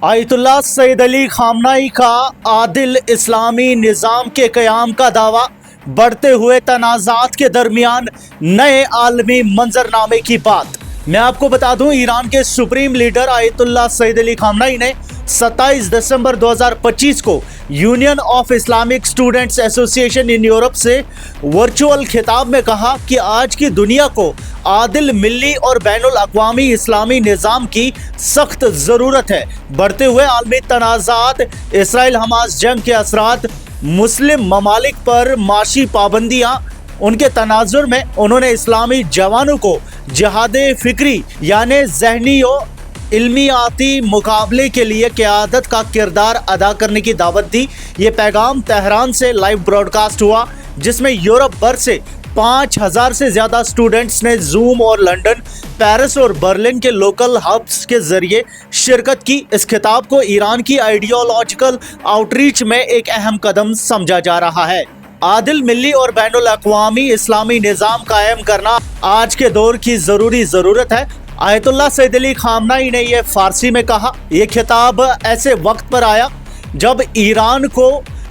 Ayatollah Syed Ali खामनाई का आदिल इस्लामी निज़ाम के क़याम का दावा, बढ़ते हुए तनाज़ात के दरमियान नए आलमी मंजरनामे की बात। मैं आपको बता दूं, ईरान के supreme leader Ayatollah Syed Ali खामनाई ने 27 दिसंबर 2025 को union of Islamic students association in Europe से वर्चुअल खिताब में कहा कि आज की दुनिया को आदिल मिल्ली और बैनुल अक़वामी इस्लामी निज़ाम की सख्त ज़रूरत है। बढ़ते हुए आलमी तनाज़ात, इसराइल हमास जंग के असरात, मुस्लिम ममालिक पर माशी पाबंदियाँ, उनके तनाजुर में उन्होंने इस्लामी जवानों को जिहादे फ़िक्री यानी ज़हनी और इल्मियाती मुकाबले के लिए क़यादत का किरदार अदा करने की दावत दी। ये पैगाम तेहरान से लाइव ब्रॉडकास्ट हुआ, जिसमें यूरोप भर से 5000 से ज़्यादा स्टूडेंट्स ने जूम और लंदन, पेरिस और बर्लिन के लोकल हब्स के ज़रिए शिरकत की। इस खिताब को ईरान की आइडियोलॉजिकल आउटरीच में एक अहम कदम समझा जा रहा है। आदिल मिल्ली और बैनुल अक़वामी इस्लामी निज़ाम कायम करना आज के दौर की ज़रूरत है। आयतुल्लाह सैयद अली खामनाई ने यह फ़ारसी में कहा। यह खिताब ऐसे वक्त पर आया जब ईरान को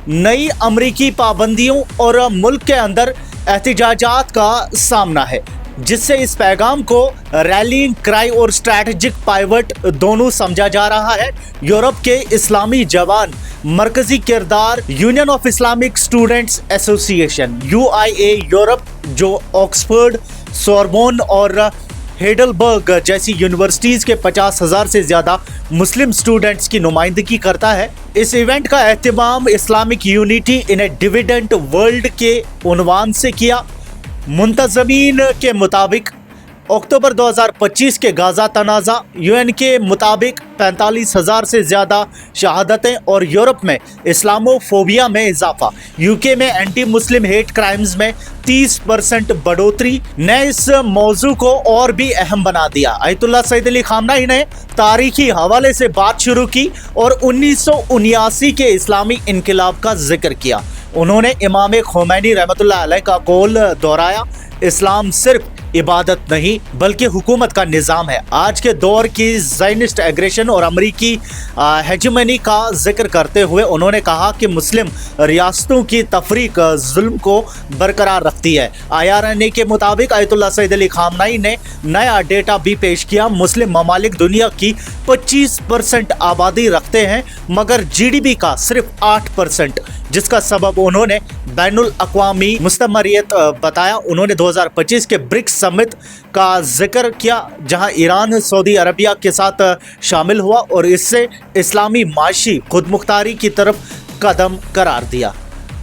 नई अमरीकी पाबंदियों और मुल्क के अंदर एहतिजाजात का सामना है, जिससे इस पैगाम को रैलिंग क्राई और स्ट्रैटेजिक पाइवट दोनों समझा जा रहा है। यूरोप के इस्लामी जवान मरकजी किरदार union of Islamic students association UIA Europe, जो ऑक्सफोर्ड, सोरबोन और हेडलबर्ग जैसी यूनिवर्सिटीज़ के 50,000 से ज़्यादा मुस्लिम स्टूडेंट्स की नुमाइंदगी करता है। इस इवेंट का एहतमाम इस्लामिक यूनिटी इन ए डिविडेंट वर्ल्ड के उन्वान से किया। मुंतज़मीन के मुताबिक अक्टूबर 2025 के गाज़ा तनाज़ा, UN के मुताबिक 45,000 से ज़्यादा शहादतें और यूरोप में इस्लामोफोबिया में इजाफा, UK में एंटी मुस्लिम हेट क्राइम्स में 30% बढ़ोतरी ने इस मौजू को और भी अहम बना दिया। आयतुल्लाह सैयद अली खामनाई ने तारीखी हवाले से बात शुरू की और 1979 के इस्लामी इनकलाब का जिक्र किया। उन्होंने इमाम खोमैनी रहमतुल्लाह अलैह का कौल दोहराया, इस्लाम सिर्फ इबादत नहीं बल्कि हुकूमत का निज़ाम है। आज के दौर की ज़ायनिस्ट एग्रेशन और अमरीकी हेजेमनी का जिक्र करते हुए उन्होंने कहा कि मुस्लिम रियासतों की तफरीक जुल्म को बरकरार रखती है। IRNA के मुताबिक आयतुल्लाह सैयद अली खामनाई ने नया डेटा भी पेश किया। मुस्लिम ममालिक दुनिया की 25% आबादी रखते हैं, मगर GDP का सिर्फ 8%, जिसका सबब उन्होंने बैनुल अक़वामी मुस्तमरियत बताया। उन्होंने 2025 के ब्रिक्स समिट का जिक्र किया, जहां ईरान सऊदी अरबिया के साथ शामिल हुआ और इससे इस्लामी माशी खुदमुख्तारी की तरफ कदम करार दिया।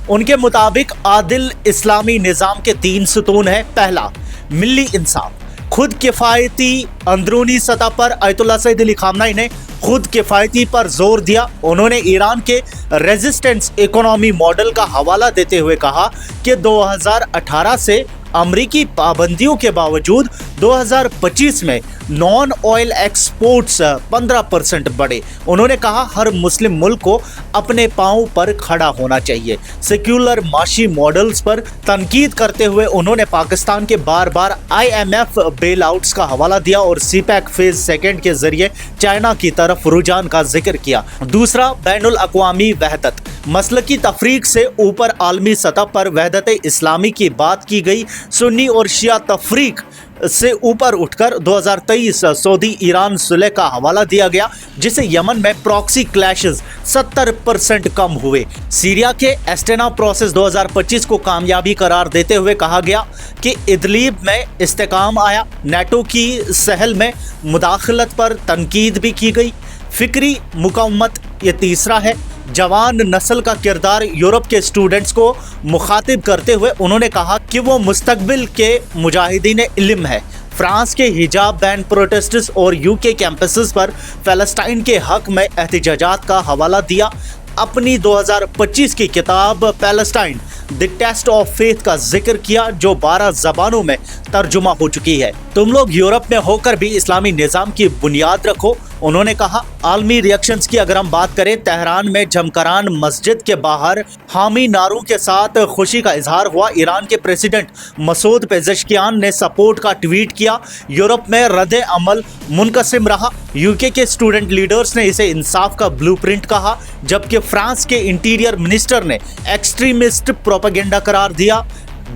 उनके मुताबिक आदिल इस्लामी निज़ाम के 3 सुतून हैं। पहला, मिल्ली इंसाफ, खुद किफ़ायती। अंदरूनी सतह पर आयतुल्लाह सैयद अली खामनाई ने खुद किफ़ायती पर जोर दिया। उन्होंने ईरान के रेजिस्टेंस इकोनॉमी मॉडल का हवाला देते हुए कहा कि 2018 से अमरीकी पाबंदियों के बावजूद 2025 में नॉन ऑयल एक्सपोर्ट्स 15% बढ़े। उन्होंने कहा हर मुस्लिम मुल्क को अपने पांव पर खड़ा होना चाहिए। सेक्युलर माशी मॉडल्स पर तनकीद करते हुए उन्होंने पाकिस्तान के बार बार IMF बेल आउट्स का हवाला दिया और CPEC फेज सेकेंड के जरिए चाइना की तरफ रुझान का जिक्र किया। दूसरा, बैनुल अक़वामी वहदत, मसलकी तफरीक से ऊपर आलमी सतह पर वहदत इस्लामी की बात की गई। सुन्नी और शिया तफरीक से ऊपर उठकर 2023 सऊदी ईरान सुलह का हवाला दिया गया, जिसे यमन में प्रॉक्सी क्लैशेस 70% कम हुए। सीरिया के एस्टेना प्रोसेस 2025 को कामयाबी करार देते हुए कहा गया कि इदलीब में इस्तेकाम आया। नेटो की सहल में मुदाखलत पर तनकीद भी की गई। फिक्री मुकम्मत, ये तीसरा है। जवान नस्ल का किरदार यूरोप के स्टूडेंट्स को मुखातिब करते हुए उन्होंने कहा कि वो मुस्तकबिल के मुजाहिदीन इल्म है। फ्रांस के हिजाब बैन प्रोटेस्ट्स और UK कैंपसेस पर फ़लस्तीन के हक में एहतिजाजात का हवाला दिया। अपनी 2025 की किताब Palestine the test of faith का जिक्र किया, जो 12 ज़बानों में तर्जुमा हो चुकी है। तुम लोग यूरोप में होकर भी इस्लामी निज़ाम की बुनियाद रखो, उन्होंने कहा, आलमी रिएक्शंस की अगर हम बात करें, तेहरान में जमकरान मस्जिद के बाहर हामी नारों के साथ खुशी का इजहार हुआ। ईरान के प्रेसिडेंट मसूद पेज़ेश्कियान ने सपोर्ट का ट्वीट किया। यूरोप में रद्द अमल मुनकसिम रहा। यूके के स्टूडेंट लीडर्स ने इसे इंसाफ का ब्लूप्रिंट कहा, जबकि फ्रांस के इंटीरियर मिनिस्टर ने एक्सट्रीमिस्ट प्रोपेगेंडा करार दिया।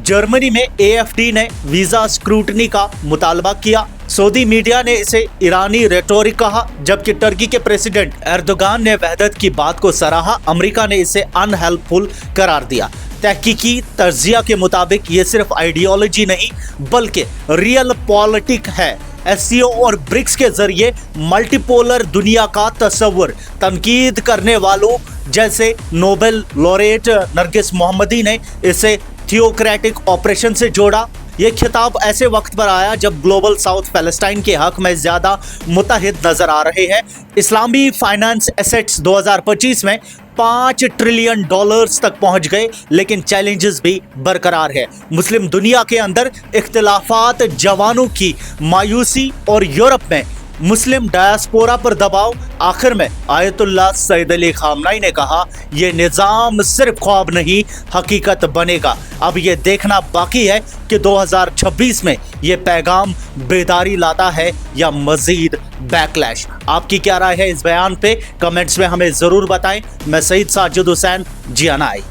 जर्मनी में एएफडी ने वीजा स्क्रूटनी का मुतालबा किया। सऊदी मीडिया ने इसे ईरानी रेटोरिक कहा, जबकि टर्की के प्रेसिडेंट एर्दोगान ने वहदत की बात को सराहा। अमेरिका ने इसे अनहेल्पफुल करार दिया। तहकीकी तज्जिया के मुताबिक ये सिर्फ आइडियोलॉजी नहीं बल्कि रियल पॉलिटिक है। एससीओ और ब्रिक्स के जरिए मल्टीपोलर दुनिया का तस्वर तनकीद करने वालों जैसे नोबेल लॉरेट नरगिस मोहम्मदी ने इसे थियोक्रेटिक ऑपरेशन से जोड़ा। ये खिताब ऐसे वक्त पर आया जब ग्लोबल साउथ पैलेस्टाइन के हक में ज्यादा मुतहिद नजर आ रहे हैं। इस्लामी फाइनेंस एसेट्स 2025 में $5 ट्रिलियन तक पहुंच गए, लेकिन चैलेंजेस भी बरकरार है। मुस्लिम दुनिया के अंदर इख्तिलाफात, जवानों की मायूसी और यूरोप में मुस्लिम डायस्पोरा पर दबाव। आखिर में आयतुल्लाह सैयद अली खामनाई ने कहा, यह निज़ाम सिर्फ ख्वाब नहीं हकीकत बनेगा। अब ये देखना बाकी है कि 2026 में ये पैगाम बेदारी लाता है या मजीद बैकलैश। आपकी क्या राय है इस बयान पे? कमेंट्स में हमें ज़रूर बताएं। मैं सईद साजिद हुसैन, जियानाई।